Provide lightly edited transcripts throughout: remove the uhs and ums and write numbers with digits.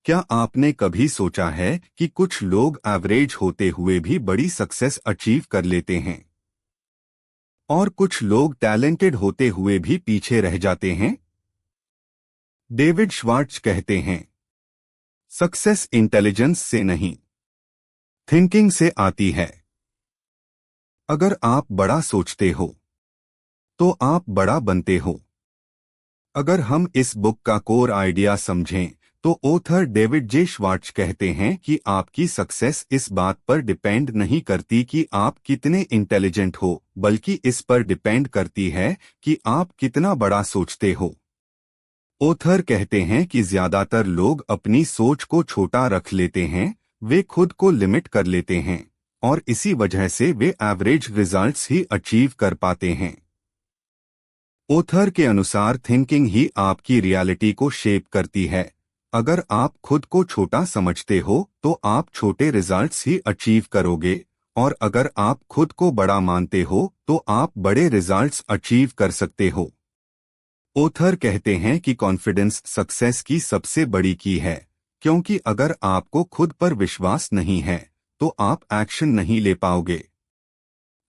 क्या आपने कभी सोचा है कि कुछ लोग एवरेज होते हुए भी बड़ी सक्सेस अचीव कर लेते हैं और कुछ लोग टैलेंटेड होते हुए भी पीछे रह जाते हैं? डेविड श्वार्ट्ज कहते हैं, सक्सेस इंटेलिजेंस से नहीं, थिंकिंग से आती है। अगर आप बड़ा सोचते हो तो आप बड़ा बनते हो। अगर हम इस बुक का कोर आइडिया समझें तो ऑथर डेविड जे श्वार्ट्ज कहते हैं कि आपकी सक्सेस इस बात पर डिपेंड नहीं करती कि आप कितने इंटेलिजेंट हो, बल्कि इस पर डिपेंड करती है कि आप कितना बड़ा सोचते हो। ऑथर कहते हैं कि ज्यादातर लोग अपनी सोच को छोटा रख लेते हैं, वे खुद को लिमिट कर लेते हैं और इसी वजह से वे एवरेज रिजल्ट्स ही अचीव कर पाते हैं। ऑथर के अनुसार थिंकिंग ही आपकी रियलिटी को शेप करती है। अगर आप खुद को छोटा समझते हो तो आप छोटे रिजल्ट्स ही अचीव करोगे, और अगर आप खुद को बड़ा मानते हो तो आप बड़े रिजल्ट्स अचीव कर सकते हो। ऑथर कहते हैं कि कॉन्फिडेंस सक्सेस की सबसे बड़ी की है, क्योंकि अगर आपको खुद पर विश्वास नहीं है तो आप एक्शन नहीं ले पाओगे।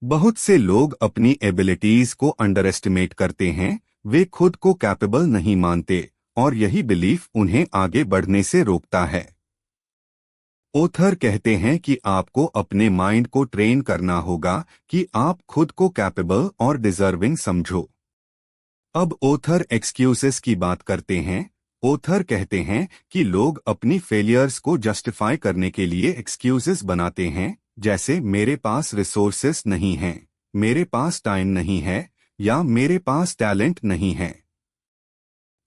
बहुत से लोग अपनी एबिलिटीज को अंडर एस्टिमेट करते हैं, वे खुद को कैपेबल नहीं मानते और यही बिलीफ उन्हें आगे बढ़ने से रोकता है। ऑथर कहते हैं कि आपको अपने माइंड को ट्रेन करना होगा कि आप खुद को कैपेबल और डिजर्विंग समझो। अब ऑथर एक्सक्यूजेस की बात करते हैं। ऑथर कहते हैं कि लोग अपनी फेलियर्स को जस्टिफाई करने के लिए एक्सक्यूजेस बनाते हैं, जैसे मेरे पास रिसोर्सेस नहीं हैं, मेरे पास टाइम नहीं है या मेरे पास टैलेंट नहीं है।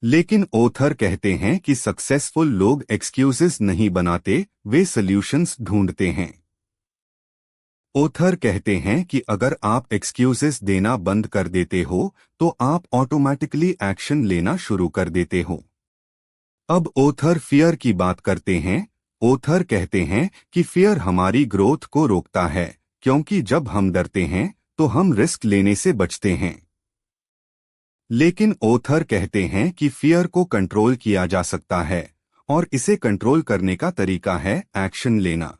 लेकिन ऑथर कहते हैं कि सक्सेसफुल लोग एक्सक्यूजेस नहीं बनाते, वे सॉल्यूशंस ढूंढते हैं। ऑथर कहते हैं कि अगर आप एक्सक्यूजेस देना बंद कर देते हो तो आप ऑटोमेटिकली एक्शन लेना शुरू कर देते हो। अब ऑथर फियर की बात करते हैं। ऑथर कहते हैं कि फियर हमारी ग्रोथ को रोकता है, क्योंकि जब हम डरते हैं तो हम रिस्क लेने से बचते हैं। लेकिन ऑथर कहते हैं कि फियर को कंट्रोल किया जा सकता है और इसे कंट्रोल करने का तरीका है एक्शन लेना।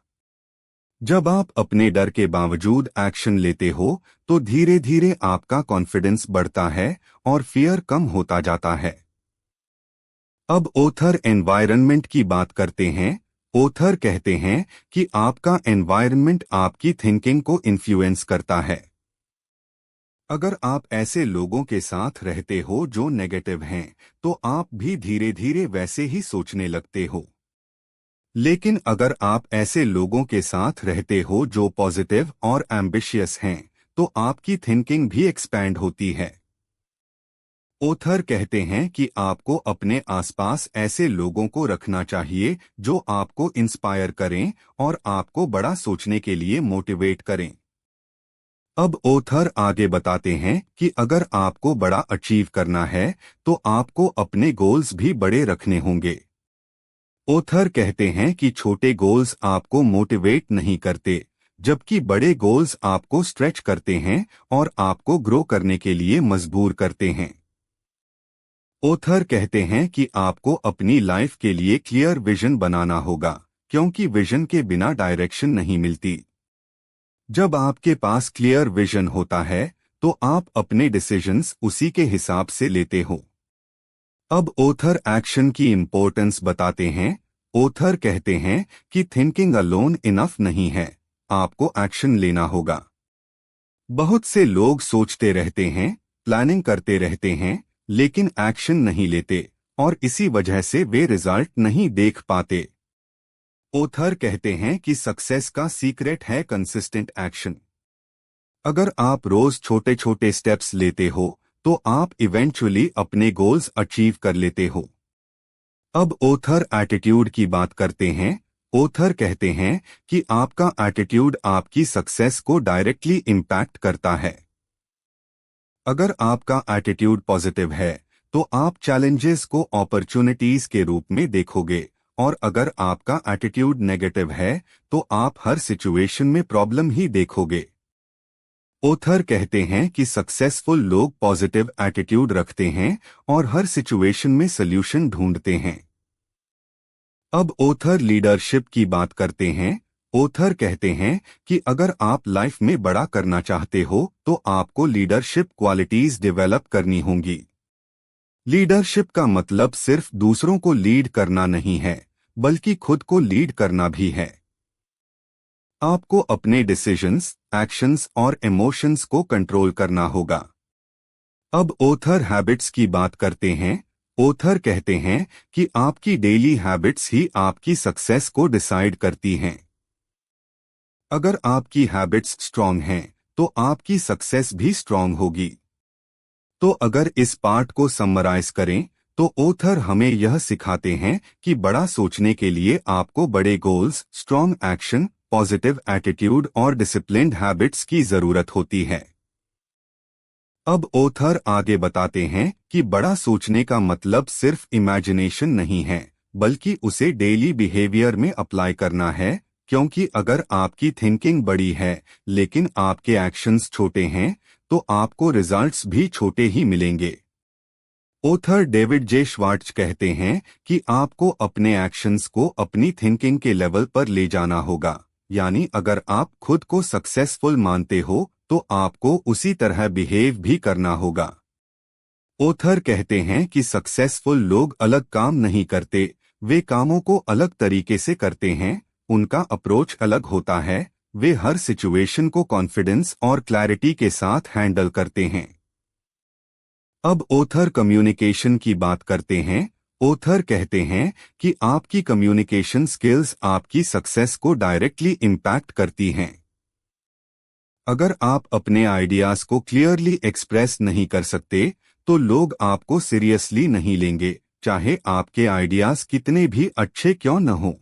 जब आप अपने डर के बावजूद एक्शन लेते हो तो धीरे धीरे आपका कॉन्फिडेंस बढ़ता है और फियर कम होता जाता है। अब ऑथर एनवायरनमेंट की बात करते हैं। ऑथर कहते हैं कि आपका एनवायरनमेंट आपकी थिंकिंग को इन्फ्लुएंस करता है। अगर आप ऐसे लोगों के साथ रहते हो जो नेगेटिव हैं तो आप भी धीरे धीरे वैसे ही सोचने लगते हो। लेकिन अगर आप ऐसे लोगों के साथ रहते हो जो पॉजिटिव और एम्बिशियस हैं तो आपकी थिंकिंग भी एक्सपैंड होती है। ऑथर कहते हैं कि आपको अपने आसपास ऐसे लोगों को रखना चाहिए जो आपको इंस्पायर करें और आपको बड़ा सोचने के लिए मोटिवेट करें। अब ऑथर आगे बताते हैं कि अगर आपको बड़ा अचीव करना है तो आपको अपने गोल्स भी बड़े रखने होंगे। ऑथर कहते हैं कि छोटे गोल्स आपको मोटिवेट नहीं करते, जबकि बड़े गोल्स आपको स्ट्रेच करते हैं और आपको ग्रो करने के लिए मजबूर करते हैं। ऑथर कहते हैं कि आपको अपनी लाइफ के लिए क्लियर विजन बनाना होगा, क्योंकि विजन के बिना डायरेक्शन नहीं मिलती। जब आपके पास क्लियर विजन होता है तो आप अपने डिसीजंस उसी के हिसाब से लेते हो। अब ऑथर एक्शन की इम्पोर्टेंस बताते हैं। ऑथर कहते हैं कि थिंकिंग अलोन इनफ नहीं है, आपको एक्शन लेना होगा। बहुत से लोग सोचते रहते हैं, प्लानिंग करते रहते हैं, लेकिन एक्शन नहीं लेते और इसी वजह से वे रिजल्ट नहीं देख पाते। ऑथर कहते हैं कि सक्सेस का सीक्रेट है कंसिस्टेंट एक्शन। अगर आप रोज छोटे छोटे स्टेप्स लेते हो तो आप इवेंचुअली अपने गोल्स अचीव कर लेते हो। अब ऑथर एटीट्यूड की बात करते हैं। ऑथर कहते हैं कि आपका एटीट्यूड आपकी सक्सेस को डायरेक्टली इम्पैक्ट करता है। अगर आपका एटीट्यूड पॉजिटिव है तो आप चैलेंजेस को अपॉर्चुनिटीज के रूप में देखोगे, और अगर आपका एटीट्यूड नेगेटिव है तो आप हर सिचुएशन में प्रॉब्लम ही देखोगे। ऑथर कहते हैं कि सक्सेसफुल लोग पॉजिटिव एटीट्यूड रखते हैं और हर सिचुएशन में सॉल्यूशन ढूंढते हैं। अब ओथर लीडरशिप की बात करते हैं। ओथर कहते हैं कि अगर आप लाइफ में बड़ा करना चाहते हो तो आपको लीडरशिप क्वालिटीज डेवलप करनी होंगी। लीडरशिप का मतलब सिर्फ दूसरों को लीड करना नहीं है, बल्कि खुद को लीड करना भी है। आपको अपने डिसीजंस, एक्शंस और इमोशंस को कंट्रोल करना होगा। अब ओथर हैबिट्स की बात करते हैं। ओथर कहते हैं कि आपकी डेली हैबिट्स ही आपकी सक्सेस को डिसाइड करती हैं। अगर आपकी हैबिट्स स्ट्रांग हैं, तो आपकी सक्सेस भी स्ट्रांग होगी। तो अगर इस पार्ट को समराइज करें, तो ओथर हमें यह सिखाते हैं कि बड़ा सोचने के लिए आपको बड़े goals, strong action, positive attitude और डिसिप्लिन्ड हैबिट्स की जरूरत होती है। अब ओथर आगे बताते हैं कि बड़ा सोचने का मतलब सिर्फ इमेजिनेशन नहीं है, बल्कि उसे डेली बिहेवियर में अप्लाई करना है, क्योंकि अगर आपकी थिंकिंग बड़ी है लेकिन आपके एक्शंस छोटे हैं, तो आपको रिजल्ट्स भी छोटे ही मिलेंगे। ओथर डेविड जे श्वार्ट्ज कहते हैं कि आपको अपने एक्शंस को अपनी थिंकिंग के लेवल पर ले जाना होगा, यानी अगर आप खुद को सक्सेसफुल मानते हो तो आपको उसी तरह बिहेव भी करना होगा। ओथर कहते हैं कि सक्सेसफुल लोग अलग काम नहीं करते, वे कामों को अलग तरीके से करते हैं, उनका अप्रोच अलग होता है, वे हर सिचुएशन को कॉन्फिडेंस और क्लैरिटी के साथ हैंडल करते हैं। अब ओथर कम्युनिकेशन की बात करते हैं। ओथर कहते हैं कि आपकी कम्युनिकेशन स्किल्स आपकी सक्सेस को डायरेक्टली इम्पैक्ट करती हैं। अगर आप अपने आइडियाज को क्लियरली एक्सप्रेस नहीं कर सकते, तो लोग आपको सीरियसली नहीं लेंगे, चाहे आपके आइडियाज कितने भी अच्छे क्यों न हों।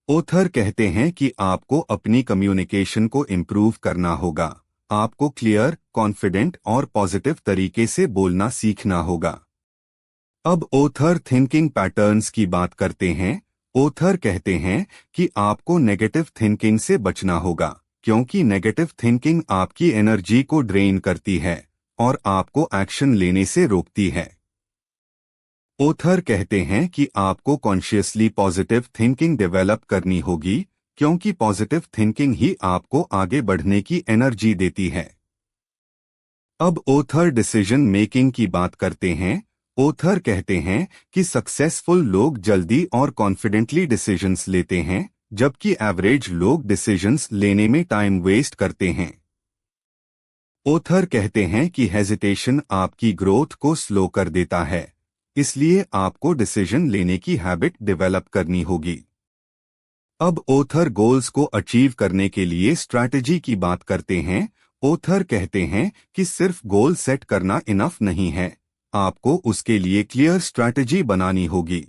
ओथर कहते हैं कि आपको अपनी कम्युनिकेशन को इम्प्रूव करना होगा। आपको क्लियर, कॉन्फिडेंट और पॉजिटिव तरीके से बोलना सीखना होगा। अब ओथर थिंकिंग पैटर्न्स की बात करते हैं। ओथर कहते हैं कि आपको नेगेटिव थिंकिंग से बचना होगा, क्योंकि नेगेटिव थिंकिंग आपकी एनर्जी को ड्रेन करती है और आपको एक्शन लेने से रोकती है। ओथर कहते हैं कि आपको कॉन्शियसली पॉजिटिव थिंकिंग डेवलप करनी होगी, क्योंकि पॉजिटिव थिंकिंग ही आपको आगे बढ़ने की एनर्जी देती है। अब ओथर डिसीजन मेकिंग की बात करते हैं। ओथर कहते हैं कि सक्सेसफुल लोग जल्दी और कॉन्फिडेंटली डिसीजंस लेते हैं, जबकि एवरेज लोग डिसीजंस लेने में टाइम वेस्ट करते हैं। ओथर कहते हैं कि हेजिटेशन आपकी ग्रोथ को स्लो कर देता है, इसलिए आपको डिसीजन लेने की हैबिट डेवलप करनी होगी। अब ओथर गोल्स को अचीव करने के लिए स्ट्रैटेजी की बात करते हैं। ओथर कहते हैं कि सिर्फ गोल सेट करना इनफ नहीं है, आपको उसके लिए क्लियर स्ट्रैटेजी बनानी होगी।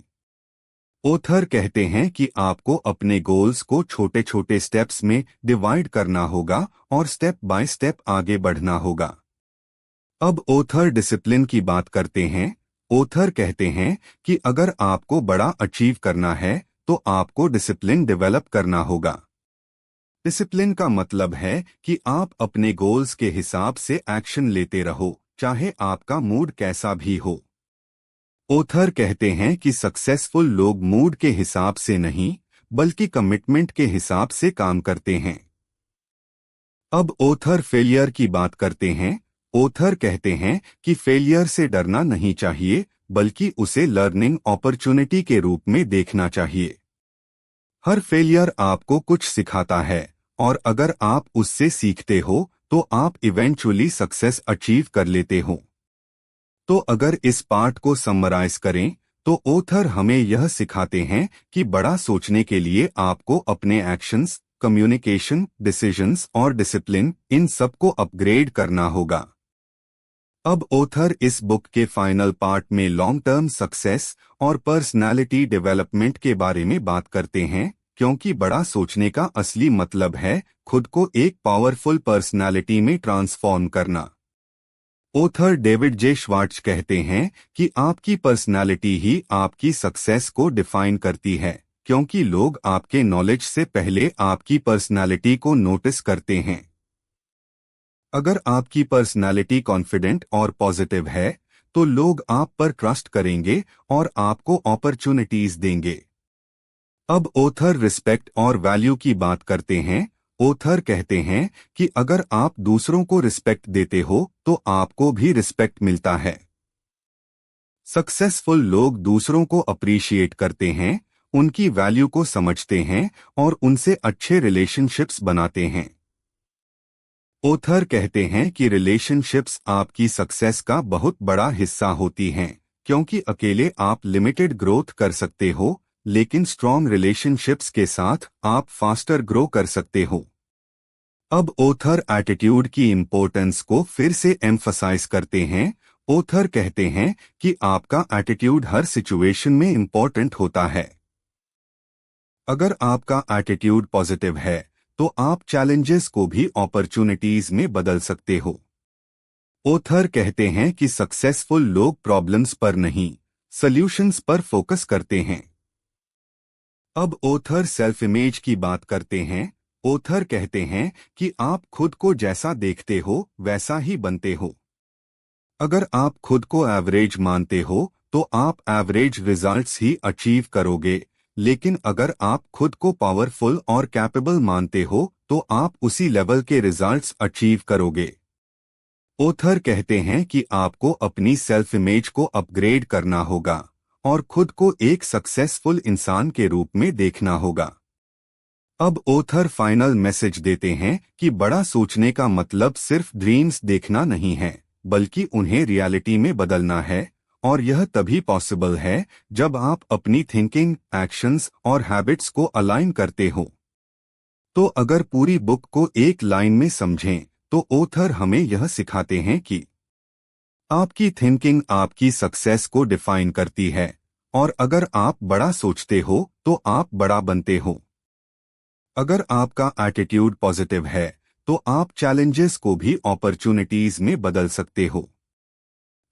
ओथर कहते हैं कि आपको अपने गोल्स को छोटे छोटे स्टेप्स में डिवाइड करना होगा और स्टेप बाय स्टेप आगे बढ़ना होगा। अब ओथर डिसिप्लिन की बात करते हैं। ओथर कहते हैं कि अगर आपको बड़ा अचीव करना है तो आपको डिसिप्लिन डेवलप करना होगा। डिसिप्लिन का मतलब है कि आप अपने गोल्स के हिसाब से एक्शन लेते रहो, चाहे आपका मूड कैसा भी हो। ओथर कहते हैं कि सक्सेसफुल लोग मूड के हिसाब से नहीं, बल्कि कमिटमेंट के हिसाब से काम करते हैं। अब ओथर फेलियर की बात करते हैं। ओथर कहते हैं कि फेलियर से डरना नहीं चाहिए, बल्कि उसे लर्निंग अपॉर्चुनिटी के रूप में देखना चाहिए। हर फेलियर आपको कुछ सिखाता है, और अगर आप उससे सीखते हो तो आप इवेंचुअली सक्सेस अचीव कर लेते हो। तो अगर इस पार्ट को समराइज करें, तो ओथर हमें यह सिखाते हैं कि बड़ा सोचने के लिए आपको अपने एक्शंस, कम्युनिकेशन, डिसीजंस और डिसिप्लिन, इन सबको अपग्रेड करना होगा। अब ओथर इस बुक के फाइनल पार्ट में लॉन्ग टर्म सक्सेस और पर्सनालिटी डेवलपमेंट के बारे में बात करते हैं, क्योंकि बड़ा सोचने का असली मतलब है खुद को एक पावरफुल पर्सनालिटी में ट्रांसफॉर्म करना। ओथर डेविड जे श्वार्ट्ज कहते हैं कि आपकी पर्सनालिटी ही आपकी सक्सेस को डिफाइन करती है, क्योंकि लोग आपके नॉलेज से पहले आपकी पर्सनालिटी को नोटिस करते हैं। अगर आपकी पर्सनालिटी कॉन्फिडेंट और पॉजिटिव है, तो लोग आप पर ट्रस्ट करेंगे और आपको अपॉर्चुनिटीज देंगे। अब ऑथर रिस्पेक्ट और वैल्यू की बात करते हैं। ऑथर कहते हैं कि अगर आप दूसरों को रिस्पेक्ट देते हो तो आपको भी रिस्पेक्ट मिलता है। सक्सेसफुल लोग दूसरों को अप्रिशिएट करते हैं, उनकी वैल्यू को समझते हैं और उनसे अच्छे रिलेशनशिप्स बनाते हैं। ऑथर कहते हैं कि रिलेशनशिप्स आपकी सक्सेस का बहुत बड़ा हिस्सा होती हैं, क्योंकि अकेले आप लिमिटेड ग्रोथ कर सकते हो, लेकिन स्ट्रॉन्ग रिलेशनशिप्स के साथ आप फास्टर ग्रो कर सकते हो। अब ऑथर एटीट्यूड की इम्पोर्टेंस को फिर से एम्फसाइज करते हैं। ऑथर कहते हैं कि आपका एटीट्यूड हर सिचुएशन में इम्पोर्टेंट होता है। अगर आपका एटीट्यूड पॉजिटिव है तो आप चैलेंजेस को भी अपॉर्चुनिटीज में बदल सकते हो। ऑथर कहते हैं कि सक्सेसफुल लोग प्रॉब्लम्स पर नहीं, सॉल्यूशंस पर फोकस करते हैं। अब ऑथर सेल्फ इमेज की बात करते हैं। ऑथर कहते हैं कि आप खुद को जैसा देखते हो वैसा ही बनते हो। अगर आप खुद को एवरेज मानते हो तो आप एवरेज रिजल्ट्स ही अचीव करोगे, लेकिन अगर आप खुद को पावरफुल और कैपेबल मानते हो तो आप उसी लेवल के रिजल्ट्स अचीव करोगे। ऑथर कहते हैं कि आपको अपनी सेल्फ इमेज को अपग्रेड करना होगा और खुद को एक सक्सेसफुल इंसान के रूप में देखना होगा। अब ऑथर फाइनल मैसेज देते हैं कि बड़ा सोचने का मतलब सिर्फ ड्रीम्स देखना नहीं है, बल्कि उन्हें रियलिटी में बदलना है, और यह तभी पॉसिबल है जब आप अपनी थिंकिंग, एक्शंस और हैबिट्स को अलाइन करते हो। तो अगर पूरी बुक को एक लाइन में समझें तो ऑथर हमें यह सिखाते हैं कि आपकी थिंकिंग आपकी सक्सेस को डिफाइन करती है, और अगर आप बड़ा सोचते हो तो आप बड़ा बनते हो। अगर आपका एटीट्यूड पॉजिटिव है तो आप चैलेंजेस को भी अपॉर्चुनिटीज में बदल सकते हो।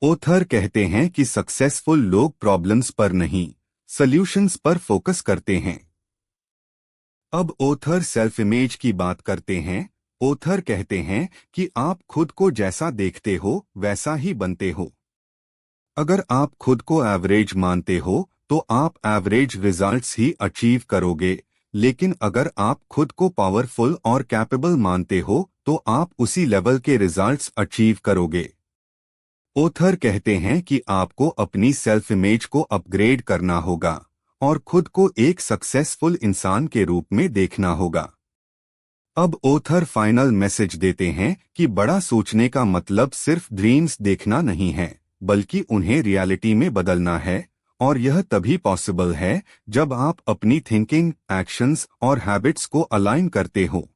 ऑथर कहते हैं कि सक्सेसफुल लोग प्रॉब्लम्स पर नहीं, सॉल्यूशंस पर फोकस करते हैं। अब ऑथर सेल्फ इमेज की बात करते हैं। ऑथर कहते हैं कि आप खुद को जैसा देखते हो वैसा ही बनते हो। अगर आप खुद को एवरेज मानते हो तो आप एवरेज रिजल्ट्स ही अचीव करोगे, लेकिन अगर आप खुद को पावरफुल और कैपेबल मानते हो तो आप उसी लेवल के रिजल्ट्स अचीव करोगे। ऑथर कहते हैं कि आपको अपनी सेल्फ इमेज को अपग्रेड करना होगा और खुद को एक सक्सेसफुल इंसान के रूप में देखना होगा। अब ऑथर फाइनल मैसेज देते हैं कि बड़ा सोचने का मतलब सिर्फ ड्रीम्स देखना नहीं है, बल्कि उन्हें रियलिटी में बदलना है, और यह तभी पॉसिबल है जब आप अपनी थिंकिंग, एक्शंस और हैबिट्स को अलाइन करते हो।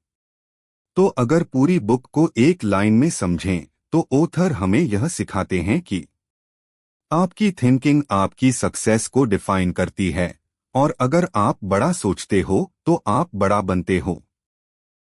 तो अगर पूरी बुक को एक लाइन में समझें तो ऑथर हमें यह सिखाते हैं कि आपकी थिंकिंग आपकी सक्सेस को डिफाइन करती है, और अगर आप बड़ा सोचते हो तो आप बड़ा बनते हो।